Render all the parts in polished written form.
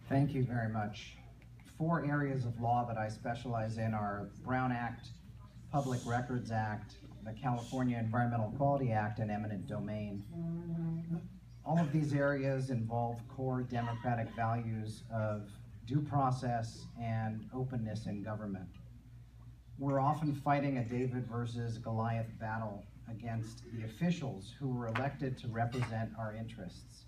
Thank you very much. 4 areas of law that I specialize in are Brown Act, Public Records Act, the California Environmental Quality Act, and eminent domain. All of these areas involve core democratic values of due process and openness in government. We're often fighting a David versus Goliath battle against the officials who were elected to represent our interests.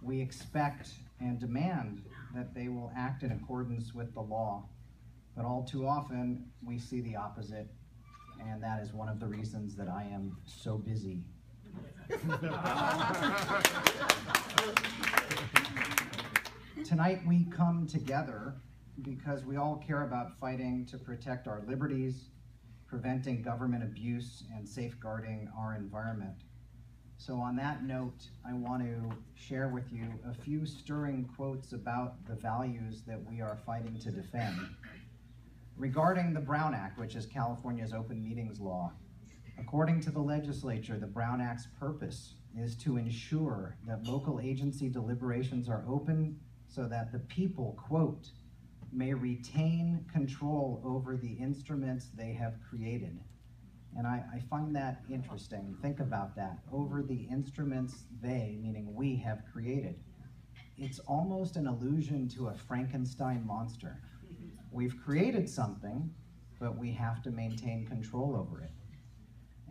We expect and demand that they will act in accordance with the law, but all too often we see the opposite, and that is one of the reasons that I am so busy. Tonight we come together because we all care about fighting to protect our liberties, preventing government abuse, and safeguarding our environment. So on that note, I want to share with you a few stirring quotes about the values that we are fighting to defend. Regarding the Brown Act, which is California's open meetings law, according to the legislature, the Brown Act's purpose is to ensure that local agency deliberations are open so that the people, quote, may retain control over the instruments they have created. And I find that interesting. Think about that. Over the instruments they, meaning we, have created. It's almost an allusion to a Frankenstein monster. We've created something, but we have to maintain control over it.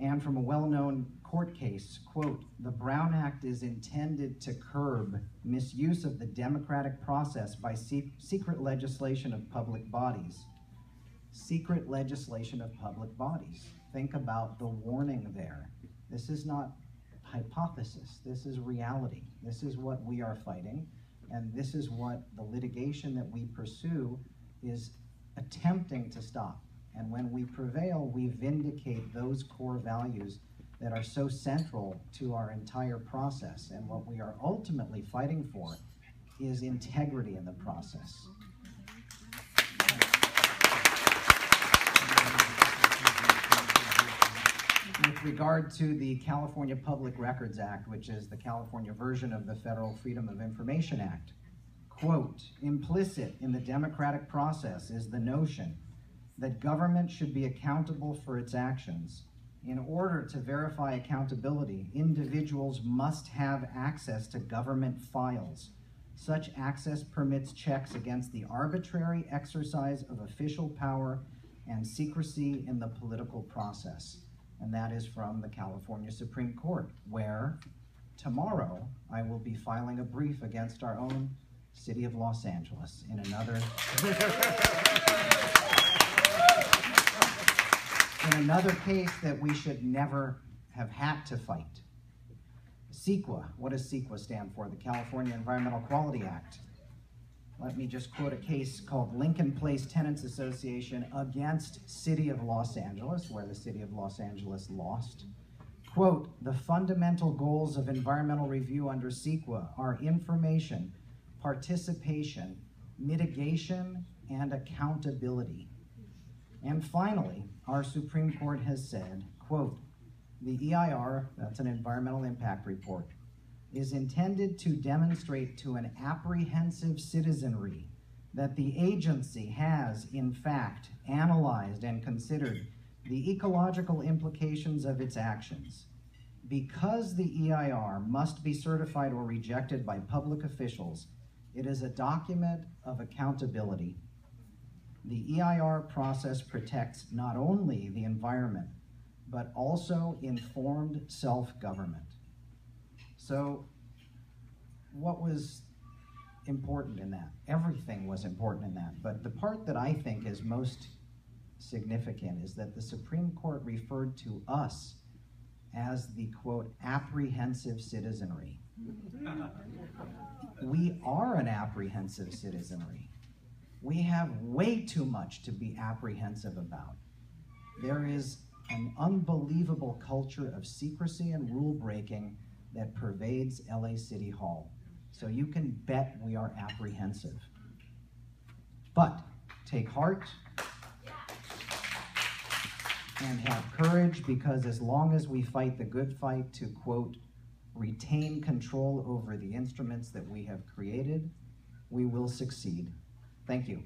And from a well-known court case, quote, the Brown Act is intended to curb misuse of the democratic process by secret legislation of public bodies. Secret legislation of public bodies. Think about the warning there. This is not hypothesis, this is reality. This is what we are fighting, and this is what the litigation that we pursue is attempting to stop. And when we prevail, we vindicate those core values that are so central to our entire process. And what we are ultimately fighting for is integrity in the process. With regard to the California Public Records Act, which is the California version of the Federal Freedom of Information Act, quote, implicit in the democratic process is the notion that government should be accountable for its actions. In order to verify accountability, individuals must have access to government files. Such access permits checks against the arbitrary exercise of official power and secrecy in the political process. And that is from the California Supreme Court, where tomorrow I will be filing a brief against our own city of Los Angeles in another case that we should never have had to fight. CEQA, what does CEQA stand for? The California Environmental Quality Act. Let me just quote a case called Lincoln Place Tenants Association against City of Los Angeles, where the City of Los Angeles lost. Quote, the fundamental goals of environmental review under CEQA are information, participation, mitigation, and accountability. And finally, our Supreme Court has said, quote, the EIR, that's an environmental impact report, is intended to demonstrate to an apprehensive citizenry that the agency has, in fact, analyzed and considered the ecological implications of its actions. Because the EIR must be certified or rejected by public officials, it is a document of accountability. The EIR process protects not only the environment, but also informed self-government. So what was important in that? Everything was important in that, but the part that I think is most significant is that the Supreme Court referred to us as the, quote, apprehensive citizenry. We are an apprehensive citizenry. We have way too much to be apprehensive about. There is an unbelievable culture of secrecy and rule breaking that pervades LA City Hall. So you can bet we are apprehensive. But take heart and have courage, because as long as we fight the good fight to, quote, retain control over the instruments that we have created, we will succeed. Thank you.